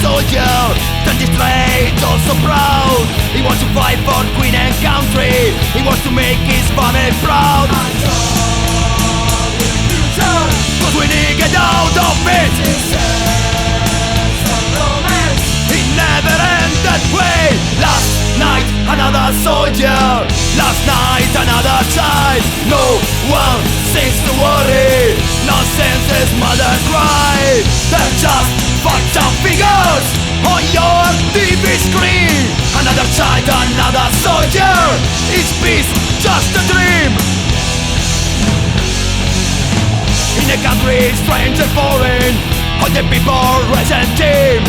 soldier, turn the straight, also proud. He wants to fight for Queen and country. He wants to make his family proud. Cause we need to get out of it. It never ended that way. Last night another soldier, last night another child. No one seems to worry, nonsense is mother cry. They're just fucked up figures on your TV screen. Another child, another soldier. Is peace just a dream? In a country strange and foreign, all the people resent him.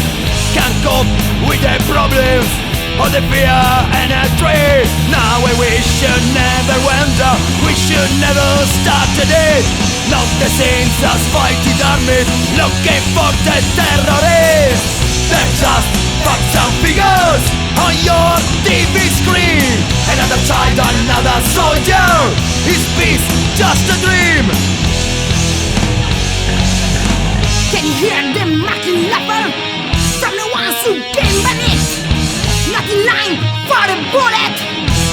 Can't cope with their problems, all the fear and hatred. Now we should never wonder, we should never started it. Not the same as fighting armies looking for the terrorists. They're just fucked up figures on your TV screen. Another child, another soldier. Is peace just a dream? Can you hear them mocking laughter from the ones who came beneath? Not in line for the bullet,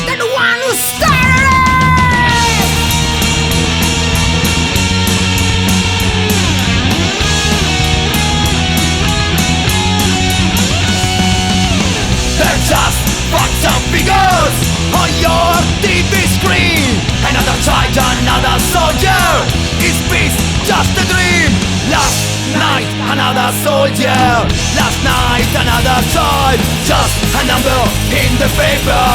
they're the one who started it. They're just fucked up figures on your TV screen. Another child, another soldier. Is peace just a dream? Last night another soldier, last night another child. Just a number in the paper,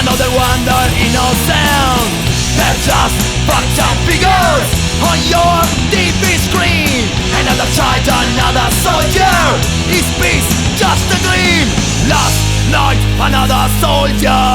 another one that innocent. They're just fucked up figures on your TV screen. Another child, another soldier. Is peace just a dream? Last night another soldier.